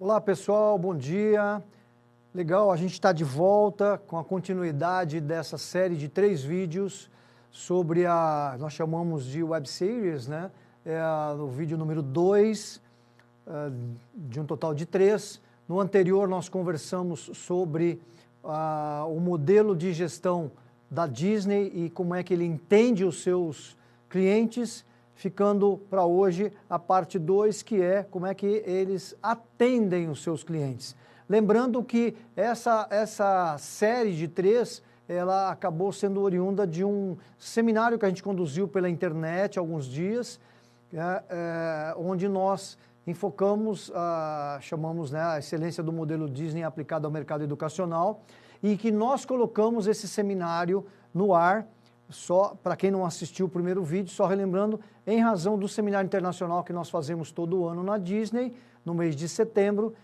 Olá pessoal, bom dia. Legal, a gente está de volta com a continuidade dessa série de 3 vídeos sobre nós chamamos de web series, né? O vídeo número 2, de um total de 3. No anterior nós conversamos sobre o modelo de gestão da Disney e como é que ele entende os seus clientes, ficando para hoje a parte 2, que é como é que eles atendem os seus clientes. Lembrando que essa série de 3, ela acabou sendo oriunda de um seminário que a gente conduziu pela internet há alguns dias, onde nós enfocamos, chamamos, né, a excelência do modelo Disney aplicado ao mercado educacional, e que nós colocamos esse seminário no ar, só para quem não assistiu o primeiro vídeo, só relembrando, em razão do seminário internacional que nós fazemos todo ano na Disney, no mês de setembro,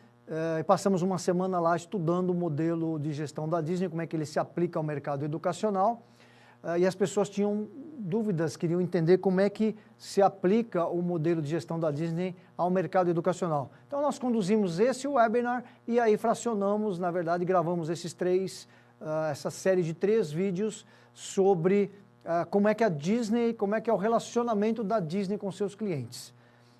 passamos uma semana lá estudando o modelo de gestão da Disney, como é que ele se aplica ao mercado educacional, e as pessoas tinham dúvidas, queriam entender como é que se aplica o modelo de gestão da Disney ao mercado educacional. Então nós conduzimos esse webinar e aí fracionamos, na verdade, gravamos essa série de 3 vídeos sobre como é que a Disney, como é que é o relacionamento da Disney com seus clientes.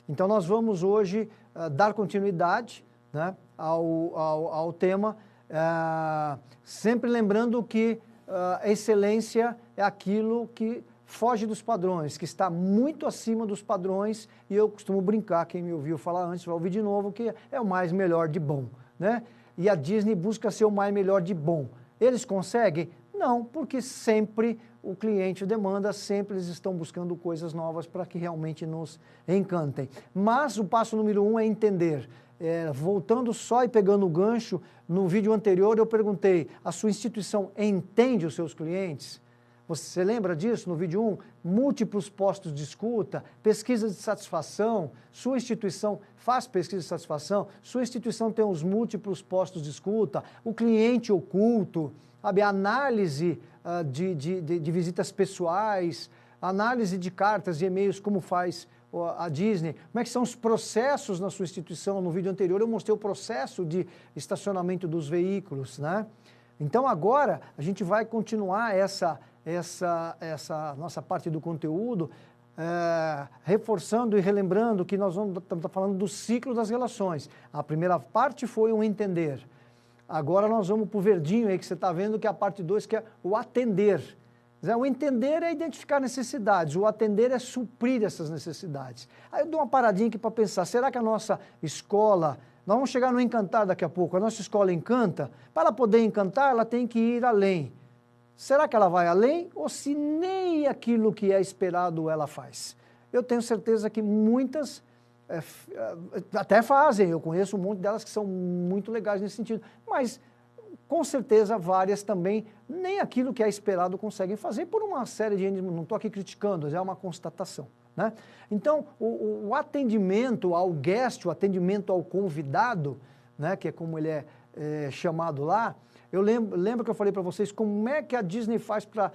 Então nós vamos hoje dar continuidade, né, ao tema, sempre lembrando que excelência é aquilo que foge dos padrões, que está muito acima dos padrões, e eu costumo brincar, quem me ouviu falar antes vai ouvir de novo, que é o mais melhor de bom, né? E a Disney busca ser o mais melhor de bom. Eles conseguem? Não, porque sempre o cliente demanda, sempre eles estão buscando coisas novas para que realmente nos encantem. Mas o passo número 1 é entender. Voltando só e pegando o gancho, no vídeo anterior eu perguntei, a sua instituição entende os seus clientes? Você lembra disso no vídeo 1? Múltiplos postos de escuta, pesquisa de satisfação, sua instituição faz pesquisa de satisfação, sua instituição tem os múltiplos postos de escuta, o cliente oculto, sabe, análise de visitas pessoais, análise de cartas e e-mails, como faz a Disney, como é que são os processos na sua instituição. No vídeo anterior eu mostrei o processo de estacionamento dos veículos, né? Então agora a gente vai continuar essa nossa parte do conteúdo, reforçando e relembrando que nós estamos falando do ciclo das relações. A primeira parte foi o entender. Agora nós vamos para o verdinho aí que você está vendo, que é a parte 2, que é o atender. O entender é identificar necessidades, o atender é suprir essas necessidades. Aí eu dou uma paradinha aqui para pensar, será que a nossa escola, nós vamos chegar no encantar daqui a pouco, a nossa escola encanta? Para ela poder encantar, ela tem que ir além. Será que ela vai além ou se nem aquilo que é esperado ela faz? Eu tenho certeza que muitas até fazem, eu conheço um monte delas que são muito legais nesse sentido, mas com certeza várias também nem aquilo que é esperado conseguem fazer por uma série de... Não estou aqui criticando, é uma constatação, né? Então, o atendimento ao guest, o atendimento ao convidado, né, que é como ele é chamado lá, eu lembro que eu falei para vocês como é que a Disney faz para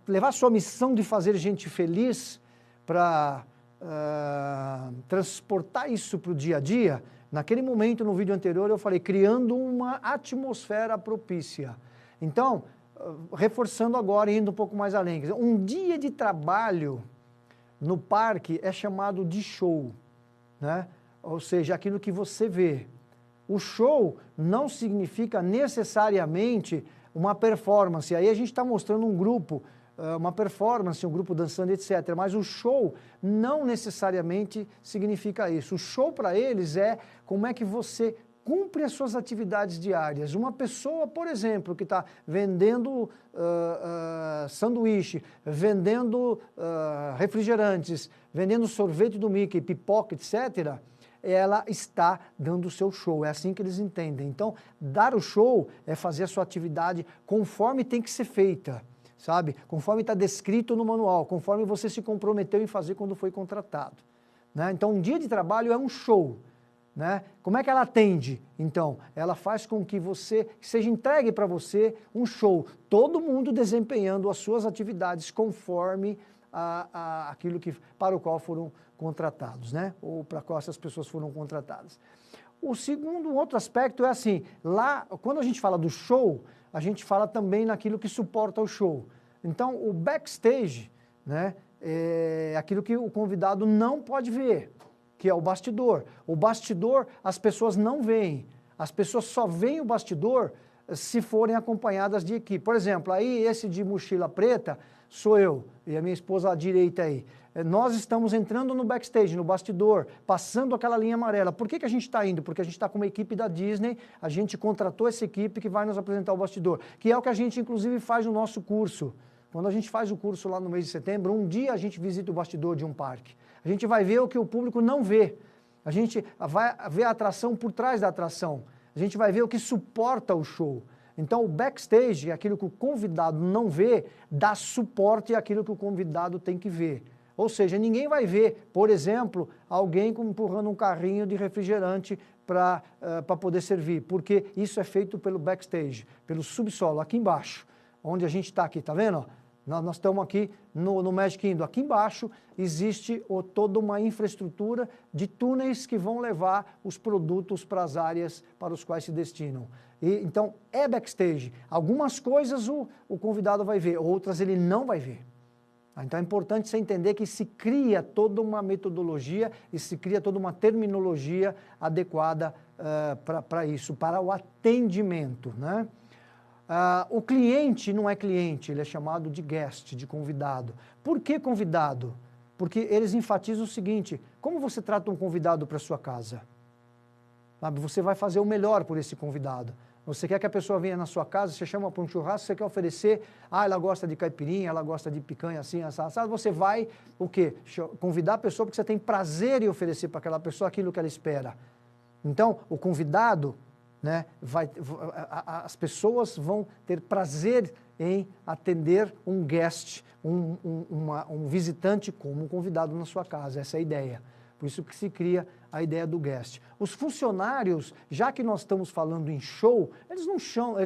levar sua missão de fazer gente feliz, para transportar isso para o dia a dia. Naquele momento, no vídeo anterior, eu falei, criando uma atmosfera propícia. Então, reforçando agora e indo um pouco mais além, um dia de trabalho no parque é chamado de show, né? Ou seja, aquilo que você vê. O show não significa necessariamente uma performance. Aí a gente está mostrando um grupo, uma performance, um grupo dançando, etc. Mas o show não necessariamente significa isso. O show para eles é como é que você cumpre as suas atividades diárias. Uma pessoa, por exemplo, que está vendendo sanduíche, vendendo refrigerantes, vendendo sorvete do Mickey, pipoca, etc., ela está dando o seu show, é assim que eles entendem. Então, dar o show é fazer a sua atividade conforme tem que ser feita, sabe? Conforme está descrito no manual, conforme você se comprometeu em fazer quando foi contratado, né? Então, um dia de trabalho é um show. né? Como é que ela atende? Então, ela faz com que seja entregue para você um show, todo mundo desempenhando as suas atividades conforme aquilo para o qual foram contratados, né? Ou para qual essas pessoas foram contratadas. O outro aspecto é assim, lá, quando a gente fala do show, a gente fala também naquilo que suporta o show. Então, o backstage, né, é aquilo que o convidado não pode ver, que é o bastidor. O bastidor, as pessoas não veem. As pessoas só veem o bastidor se forem acompanhadas de equipe. Por exemplo, aí esse de mochila preta sou eu e a minha esposa à direita aí. Nós estamos entrando no backstage, no bastidor, passando aquela linha amarela. Por que a gente está indo? Porque a gente está com uma equipe da Disney, a gente contratou essa equipe que vai nos apresentar o bastidor, que é o que a gente inclusive faz no nosso curso. Quando a gente faz o curso lá no mês de setembro, um dia a gente visita o bastidor de um parque. A gente vai ver o que o público não vê. A gente vai ver a atração por trás da atração. A gente vai ver o que suporta o show. Então, o backstage, aquilo que o convidado não vê, dá suporte àquilo que o convidado tem que ver. Ou seja, ninguém vai ver, por exemplo, alguém empurrando um carrinho de refrigerante para poder servir, porque isso é feito pelo backstage, pelo subsolo, aqui embaixo, onde a gente está aqui, tá vendo? Nós estamos aqui no Magic Kingdom. Aqui embaixo existe toda uma infraestrutura de túneis que vão levar os produtos para as áreas para os quais se destinam. Então, é backstage. Algumas coisas o convidado vai ver, outras ele não vai ver. Então é importante você entender que se cria toda uma metodologia e se cria toda uma terminologia adequada para isso, para o atendimento, né? O cliente não é cliente, ele é chamado de guest, de convidado. Por que convidado? Porque eles enfatizam o seguinte, como você trata um convidado para sua casa? Sabe, você vai fazer o melhor por esse convidado. Você quer que a pessoa venha na sua casa, você chama para um churrasco, você quer oferecer, ela gosta de caipirinha, ela gosta de picanha assim, assado, você vai, o quê? Convidar a pessoa porque você tem prazer em oferecer para aquela pessoa aquilo que ela espera. Então, o convidado, né, as pessoas vão ter prazer em atender um guest, um visitante como um convidado na sua casa, essa é a ideia. Por isso que se cria a ideia do guest. Os funcionários, já que nós estamos falando em show, eles não são,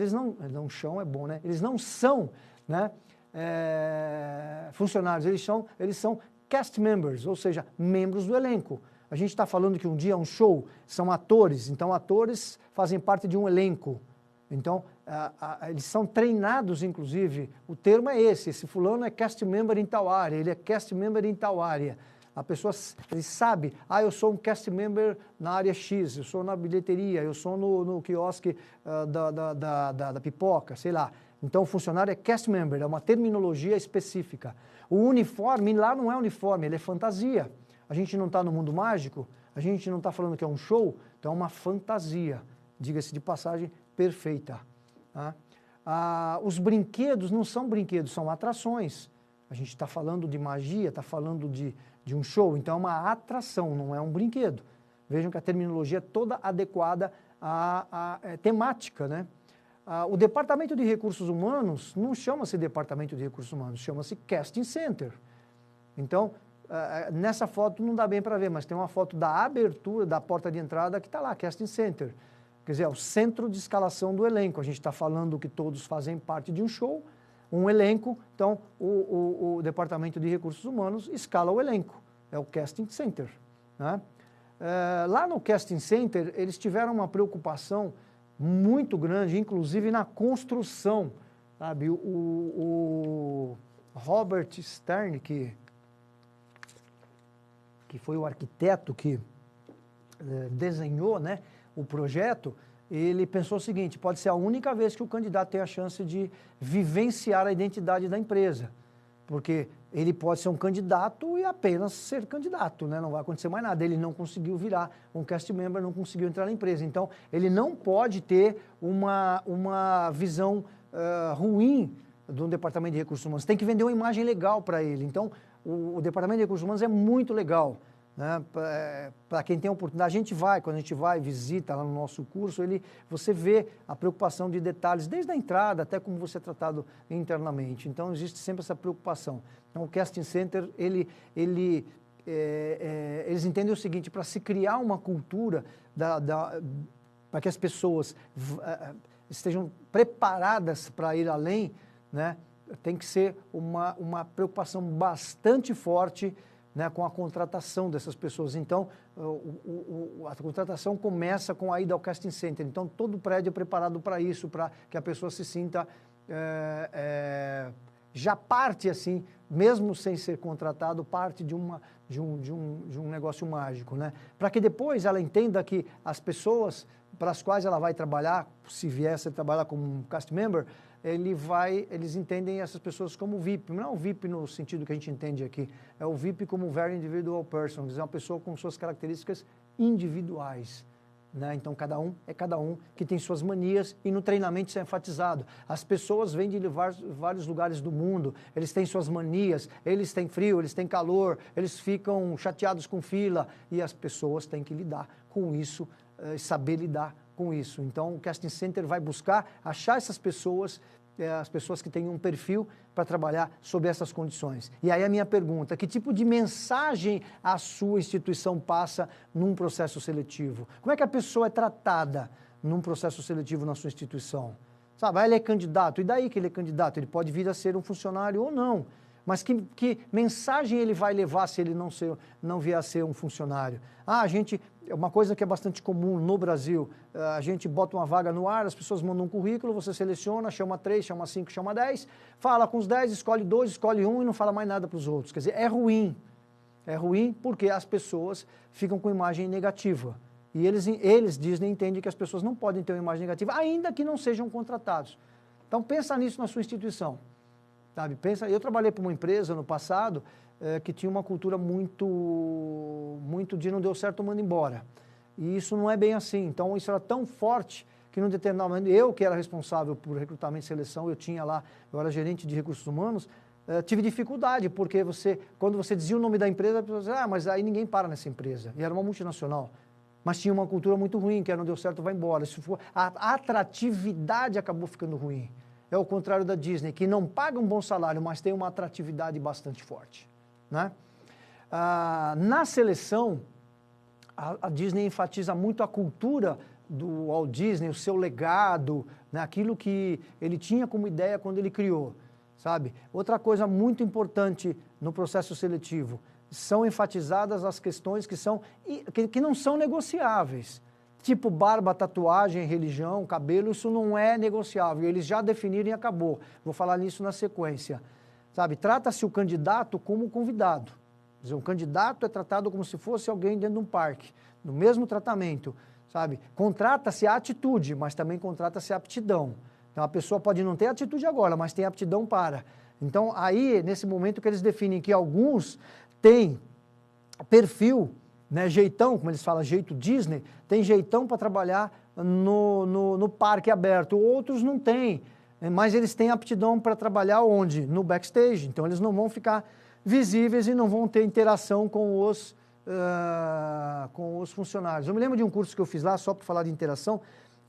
né, funcionários, eles são cast members, ou seja, membros do elenco. A gente está falando que um dia é um show, são atores, então atores fazem parte de um elenco. Então, eles são treinados, inclusive, o termo é esse fulano é cast member em tal área, ele é cast member em tal área. A pessoa ele sabe, eu sou um cast member na área X, eu sou na bilheteria, eu sou no quiosque da pipoca, sei lá. Então, o funcionário é cast member, é uma terminologia específica. O uniforme lá não é uniforme, ele é fantasia. A gente não está no mundo mágico, a gente não está falando que é um show, então é uma fantasia, diga-se de passagem, perfeita. Tá? Os brinquedos não são brinquedos, são atrações. A gente está falando de magia, está falando de um show, então é uma atração, não é um brinquedo. Vejam que a terminologia é toda adequada à temática, né? O Departamento de Recursos Humanos não chama-se Departamento de Recursos Humanos, chama-se Casting Center. Então, nessa foto não dá bem para ver, mas tem uma foto da abertura da porta de entrada que está lá, Casting Center. Quer dizer, é o centro de escalação do elenco. A gente está falando que todos fazem parte de um show, um elenco, então o Departamento de Recursos Humanos escala o elenco, é o Casting Center, né? Lá no Casting Center, eles tiveram uma preocupação muito grande, inclusive na construção, sabe? O Robert Stern, que foi o arquiteto que desenhou, né, o projeto, ele pensou o seguinte, pode ser a única vez que o candidato tem a chance de vivenciar a identidade da empresa, porque ele pode ser um candidato e apenas ser candidato, né? Não vai acontecer mais nada, ele não conseguiu virar um cast member, não conseguiu entrar na empresa, então ele não pode ter uma visão ruim do Departamento de Recursos Humanos, tem que vender uma imagem legal para ele, então o Departamento de Recursos Humanos é muito legal, né? Para quem tem a oportunidade, quando a gente vai, visita lá no nosso curso, você vê a preocupação de detalhes, desde a entrada até como você é tratado internamente. Então, existe sempre essa preocupação. Então, o Casting Center, ele eles entendem o seguinte, para se criar uma cultura, para que as pessoas estejam preparadas para ir além, né, tem que ser uma preocupação bastante forte, né, com a contratação dessas pessoas. Então, a contratação começa com a ida ao casting center. Então, todo prédio é preparado para isso, para que a pessoa se sinta já parte assim, mesmo sem ser contratado, parte de um negócio mágico, né? Para que depois ela entenda que as pessoas para as quais ela vai trabalhar, se viesse a trabalhar como um cast member, eles entendem essas pessoas como VIP. Não é o VIP no sentido que a gente entende aqui, é o VIP como very individual person, quer dizer, uma pessoa com suas características individuais. Né? Então, cada um é cada um, que tem suas manias, e no treinamento isso é enfatizado. As pessoas vêm de vários lugares do mundo, eles têm suas manias, eles têm frio, eles têm calor, eles ficam chateados com fila, e as pessoas têm que lidar com isso, saber lidar com isso. Então, o Casting Center vai buscar achar essas pessoas, as pessoas que têm um perfil para trabalhar sob essas condições. E aí a minha pergunta, que tipo de mensagem a sua instituição passa num processo seletivo? Como é que a pessoa é tratada num processo seletivo na sua instituição? Sabe, ele é candidato, e daí que ele é candidato? Ele pode vir a ser um funcionário ou não. Mas que mensagem ele vai levar se ele não vier a ser um funcionário? Uma coisa que é bastante comum no Brasil, a gente bota uma vaga no ar, as pessoas mandam um currículo, você seleciona, chama 3, chama 5, chama 10, fala com os 10, escolhe 2, escolhe 1 e não fala mais nada para os outros. Quer dizer, é ruim. É ruim porque as pessoas ficam com imagem negativa. E eles Disney, entendem que as pessoas não podem ter uma imagem negativa, ainda que não sejam contratados. Então, pensa nisso na sua instituição. Sabe? Eu trabalhei para uma empresa no passado que tinha uma cultura muito de não deu certo, manda embora. E isso não é bem assim. Então, isso era tão forte que num determinado momento, eu que era responsável por recrutamento e seleção, eu era gerente de recursos humanos, tive dificuldade, porque quando você dizia o nome da empresa, a pessoa dizia, mas aí ninguém para nessa empresa. E era uma multinacional. Mas tinha uma cultura muito ruim, que era não deu certo, vai embora. A atratividade acabou ficando ruim. É o contrário da Disney, que não paga um bom salário, mas tem uma atratividade bastante forte. Né? Na seleção, a Disney enfatiza muito a cultura do Walt Disney, o seu legado, né? Aquilo que ele tinha como ideia quando ele criou. Sabe? Outra coisa muito importante no processo seletivo, são enfatizadas as questões que não são negociáveis. Tipo barba, tatuagem, religião, cabelo, isso não é negociável. Eles já definiram e acabou. Vou falar nisso na sequência. Sabe? Trata-se o candidato como convidado. Quer dizer, um candidato é tratado como se fosse alguém dentro de um parque, no mesmo tratamento. Sabe? Contrata-se a atitude, mas também contrata-se a aptidão. Então, a pessoa pode não ter atitude agora, mas tem aptidão para. Então, aí, nesse momento que eles definem que alguns têm perfil, né, jeitão, como eles falam, jeito Disney, tem jeitão para trabalhar no parque aberto, outros não têm, mas eles têm aptidão para trabalhar onde? No backstage, então eles não vão ficar visíveis e não vão ter interação com os funcionários. Eu me lembro de um curso que eu fiz lá, só para falar de interação,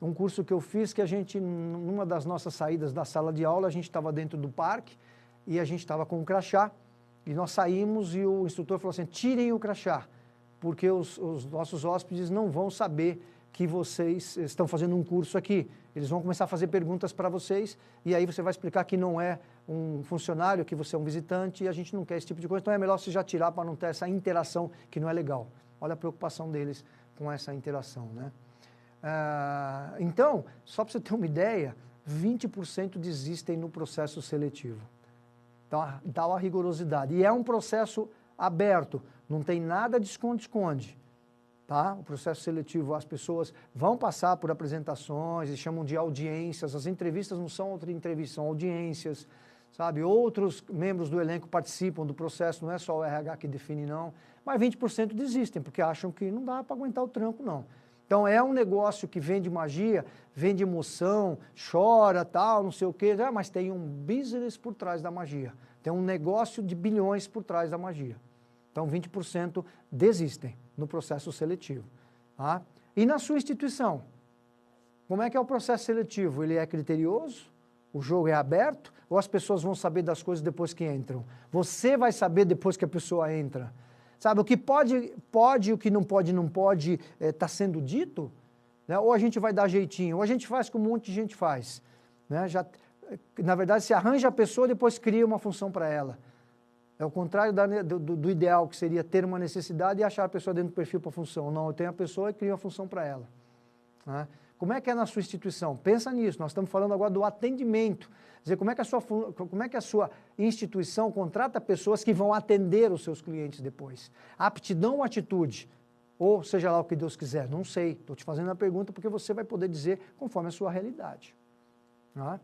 um curso que eu fiz que a gente, numa das nossas saídas da sala de aula, a gente estava dentro do parque e a gente estava com um crachá e nós saímos e o instrutor falou assim, tirem o crachá, porque os nossos hóspedes não vão saber que vocês estão fazendo um curso aqui. Eles vão começar a fazer perguntas para vocês e aí você vai explicar que não é um funcionário, que você é um visitante e a gente não quer esse tipo de coisa. Então é melhor você já tirar para não ter essa interação que não é legal. Olha a preocupação deles com essa interação, né? Então, só para você ter uma ideia, 20% desistem no processo seletivo. Então, dá uma rigorosidade. E é um processo aberto, não tem nada de esconde-esconde. Tá? O processo seletivo, as pessoas vão passar por apresentações, eles chamam de audiências, as entrevistas não são outra entrevista, são audiências, sabe? Outros membros do elenco participam do processo, não é só o RH que define não, mas 20% desistem, porque acham que não dá para aguentar o tranco não. Então é um negócio que vende magia, vende emoção, chora, tal, não sei o quê, mas tem um business por trás da magia, tem um negócio de bilhões por trás da magia. Então 20% desistem no processo seletivo. Tá? E na sua instituição, como é que é o processo seletivo? Ele é criterioso? O jogo é aberto? Ou as pessoas vão saber das coisas depois que entram? Você vai saber depois que a pessoa entra? Sabe, o que pode, o que não pode tá sendo dito, né? Ou a gente vai dar jeitinho, ou a gente faz como um monte de gente faz. Né? Na verdade, se arranja a pessoa, depois cria uma função para ela. É o contrário do ideal, que seria ter uma necessidade e achar a pessoa dentro do perfil para a função. Não, eu tenho a pessoa e crio a função para ela. Né? Como é que é na sua instituição? Pensa nisso, nós estamos falando agora do atendimento. Quer dizer, como é que a sua instituição contrata pessoas que vão atender os seus clientes depois? Aptidão ou atitude? Ou seja lá o que Deus quiser, não sei. Estou te fazendo a pergunta porque você vai poder dizer conforme a sua realidade. Né?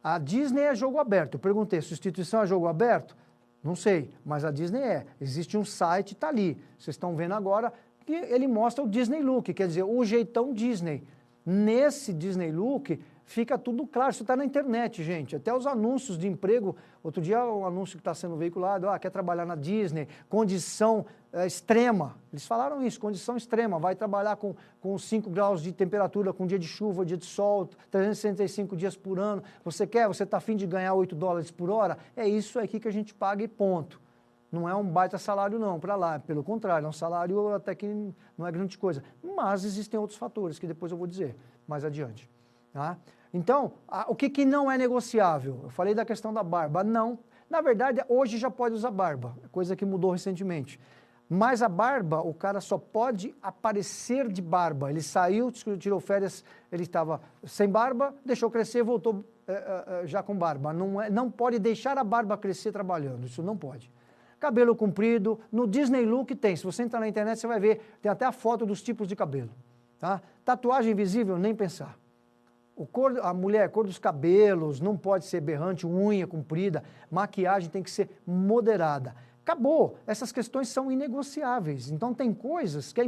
A Disney é jogo aberto. Eu perguntei, sua instituição é jogo aberto? Não sei, mas a Disney é. Existe um site, está ali. Vocês estão vendo agora que ele mostra o Disney Look, quer dizer, o jeitão Disney. Nesse Disney Look fica tudo claro, isso está na internet, gente. Até os anúncios de emprego, outro dia um anúncio que está sendo veiculado, quer trabalhar na Disney, condição extrema. Eles falaram isso, condição extrema, vai trabalhar com 5 graus de temperatura, com dia de chuva, dia de sol, 365 dias por ano. Você está a fim de ganhar $8 por hora? É isso aqui que a gente paga e ponto. Não é um baita salário não, para lá, pelo contrário, é um salário até que não é grande coisa. Mas existem outros fatores que depois eu vou dizer mais adiante. Tá? Então, o que não é negociável? Eu falei da questão da barba. Não, na verdade, hoje já pode usar barba, coisa que mudou recentemente. Mas a barba, o cara só pode aparecer de barba. Ele saiu, tirou férias, ele estava sem barba, deixou crescer, voltou já com barba. Não pode deixar a barba crescer trabalhando, isso não pode. Cabelo comprido, no Disney Look tem, se você entrar na internet você vai ver, tem até a foto dos tipos de cabelo. Tá? Tatuagem invisível, nem pensar. A mulher, a cor dos cabelos, não pode ser berrante, unha comprida, maquiagem tem que ser moderada. Acabou, essas questões são inegociáveis. Então tem coisas que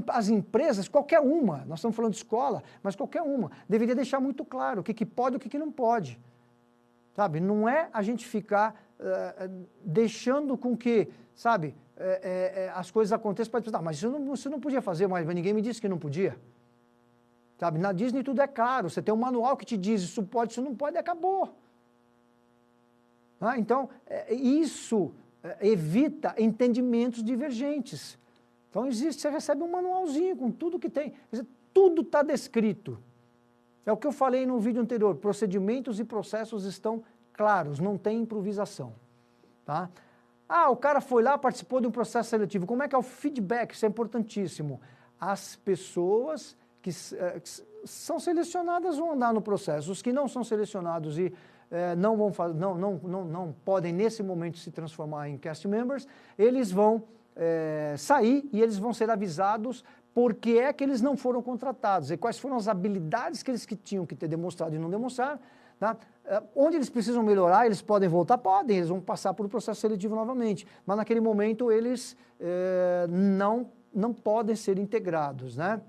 as empresas, qualquer uma, nós estamos falando de escola, mas qualquer uma, deveria deixar muito claro o que pode e o que não pode. Sabe, não é a gente ficar deixando com que, sabe, as coisas aconteçam para pensar, mas isso não podia fazer, mas ninguém me disse que não podia. Sabe, na Disney tudo é claro, você tem um manual que te diz isso pode, isso não pode, e acabou. Então, isso evita entendimentos divergentes. Então você recebe um manualzinho com tudo que tem, quer dizer, tudo está descrito. É o que eu falei no vídeo anterior, procedimentos e processos estão claros, não tem improvisação. Tá? O cara foi lá, participou de um processo seletivo, como é que é o feedback? Isso é importantíssimo. As pessoas que são selecionadas vão andar no processo, os que não são selecionados e não podem nesse momento se transformar em cast members, eles vão sair e eles vão ser avisados por que é que eles não foram contratados e quais foram as habilidades que eles tinham que ter demonstrado e não demonstraram. Tá? Onde eles precisam melhorar, eles podem voltar? Podem, eles vão passar por um processo seletivo novamente, mas naquele momento eles não podem ser integrados, né?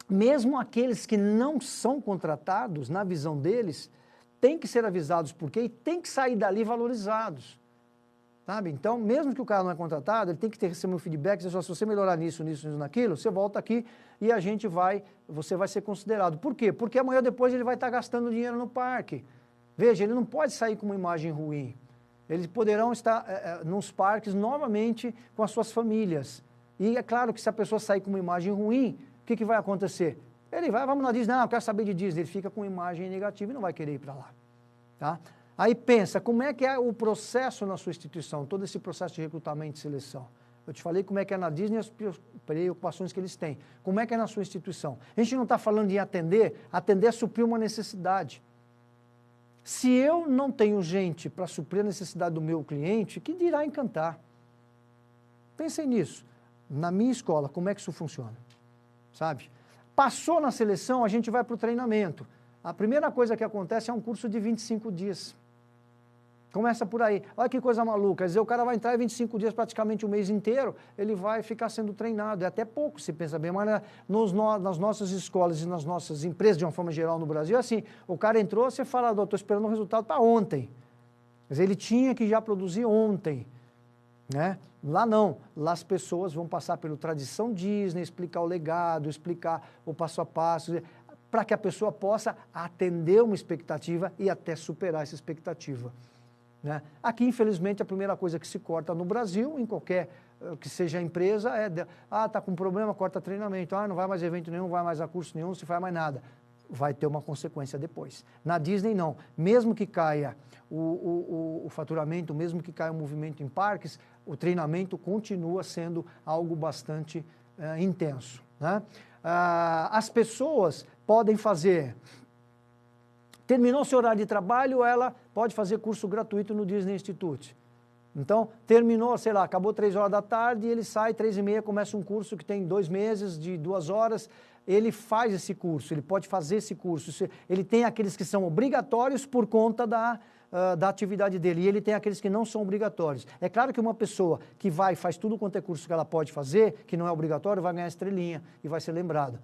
Mesmo aqueles que não são contratados, na visão deles, têm que ser avisados por quê e têm que sair dali valorizados. Sabe? Então, mesmo que o cara não é contratado, ele tem que receber um feedback, dizer, se você melhorar nisso, naquilo, você volta aqui e você vai ser considerado. Por quê? Porque amanhã depois ele vai estar gastando dinheiro no parque. Veja, ele não pode sair com uma imagem ruim. Eles poderão estar nos parques novamente com as suas famílias. E é claro que se a pessoa sair com uma imagem ruim, o que vai acontecer? Ele vamos na Disney, não, eu quero saber de Disney, ele fica com imagem negativa e não vai querer ir para lá. Tá? Aí pensa, como é que é o processo na sua instituição, todo esse processo de recrutamento e seleção? Eu te falei como é que é na Disney as preocupações que eles têm. Como é que é na sua instituição? A gente não está falando de atender é suprir uma necessidade. Se eu não tenho gente para suprir a necessidade do meu cliente, que dirá encantar? Pensem nisso. Na minha escola, como é que isso funciona? Sabe? Passou na seleção, a gente vai para o treinamento. A primeira coisa que acontece é um curso de 25 dias. Começa por aí. Olha que coisa maluca. Quer dizer, o cara vai entrar em 25 dias, praticamente um mês inteiro, ele vai ficar sendo treinado. É até pouco, se pensa bem, mas nas nossas escolas e nas nossas empresas, de uma forma geral no Brasil, é assim, o cara entrou, você fala, estou esperando o resultado para ontem. Quer dizer, ele tinha que já produzir ontem. Né? Lá não, lá as pessoas vão passar pela tradição Disney, explicar o legado, explicar o passo a passo, para que a pessoa possa atender uma expectativa e até superar essa expectativa. né? Aqui, infelizmente, a primeira coisa que se corta no Brasil, em qualquer que seja a empresa, tá com problema, corta treinamento, não vai mais evento nenhum, não vai mais a curso nenhum, não se faz mais nada. Vai ter uma consequência depois. Na Disney, não. Mesmo que caia o faturamento, mesmo que caia o movimento em parques, o treinamento continua sendo algo bastante intenso, né? As pessoas podem fazer... Terminou seu horário de trabalho, ela pode fazer curso gratuito no Disney Institute. Então, terminou, sei lá, acabou 3 horas da tarde, ele sai 3h30, começa um curso que tem 2 meses, de 2 horas, ele faz esse curso, ele pode fazer esse curso. Ele tem aqueles que são obrigatórios por conta da atividade dele, e ele tem aqueles que não são obrigatórios. É claro que uma pessoa que vai e faz tudo quanto é curso que ela pode fazer, que não é obrigatório, vai ganhar estrelinha e vai ser lembrado.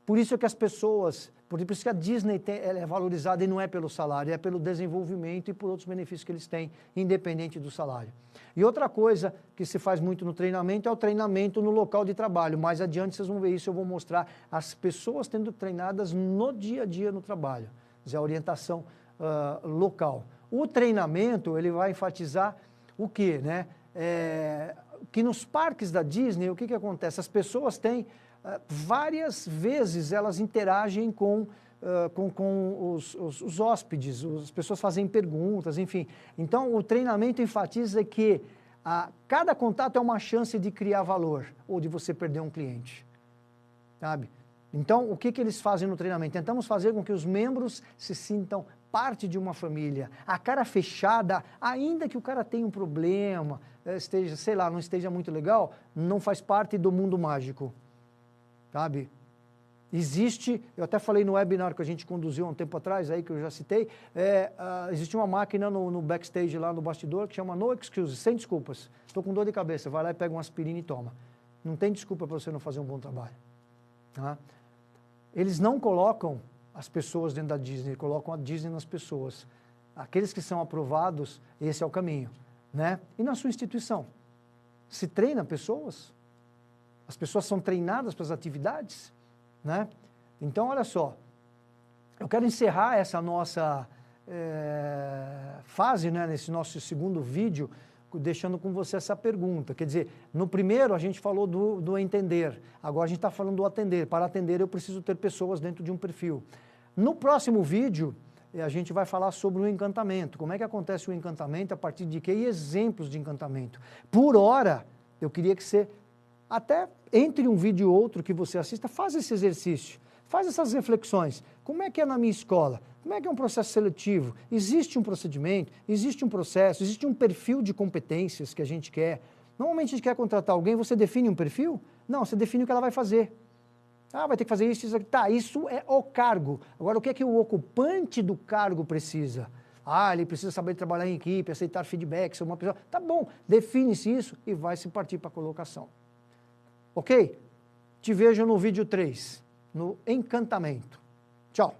Por isso é que as pessoas, por isso que a Disney ela é valorizada e não é pelo salário, é pelo desenvolvimento e por outros benefícios que eles têm, independente do salário. E outra coisa que se faz muito no treinamento é o treinamento no local de trabalho. Mais adiante vocês vão ver isso, eu vou mostrar as pessoas tendo treinadas no dia a dia no trabalho, quer dizer, a orientação local. O treinamento, ele vai enfatizar o quê, né? Que nos parques da Disney, o que acontece? As pessoas têm... várias vezes elas interagem com os hóspedes, as pessoas fazem perguntas, enfim. Então, o treinamento enfatiza que cada contato é uma chance de criar valor ou de você perder um cliente, sabe? Então, o que eles fazem no treinamento? Tentamos fazer com que os membros se sintam parte de uma família. A cara fechada, ainda que o cara tenha um problema, esteja, sei lá, não esteja muito legal, não faz parte do mundo mágico. Sabe? Existe, eu até falei no webinar que a gente conduziu há um tempo atrás, aí que eu já citei, existe uma máquina no backstage lá no bastidor que chama No Excuses, sem desculpas. Estou com dor de cabeça, vai lá e pega uma aspirina e toma. Não tem desculpa para você não fazer um bom trabalho. Tá? Eles não colocam as pessoas dentro da Disney, colocam a Disney nas pessoas. Aqueles que são aprovados, esse é o caminho, né? E na sua instituição? Se treina pessoas? As pessoas são treinadas para as atividades, né? Então, olha só, eu quero encerrar essa nossa fase, né, nesse nosso segundo vídeo, deixando com você essa pergunta. Quer dizer, no primeiro a gente falou do entender, agora a gente está falando do atender. Para atender eu preciso ter pessoas dentro de um perfil. No próximo vídeo, a gente vai falar sobre o encantamento. Como é que acontece o encantamento, a partir de quê? E exemplos de encantamento. Por hora, eu queria que você... Até entre um vídeo e outro que você assista, faz esse exercício, faz essas reflexões. Como é que é na minha escola? Como é que é um processo seletivo? Existe um procedimento, existe um processo, existe um perfil de competências que a gente quer. Normalmente a gente quer contratar alguém, você define um perfil? Não, você define o que ela vai fazer. Vai ter que fazer isso, isso aqui. Tá, isso é o cargo. Agora, o que é que o ocupante do cargo precisa? Ele precisa saber trabalhar em equipe, aceitar feedback, ser uma pessoa... Tá bom, define-se isso e vai se partir para a colocação. Ok? Te vejo no vídeo 3, no encantamento. Tchau.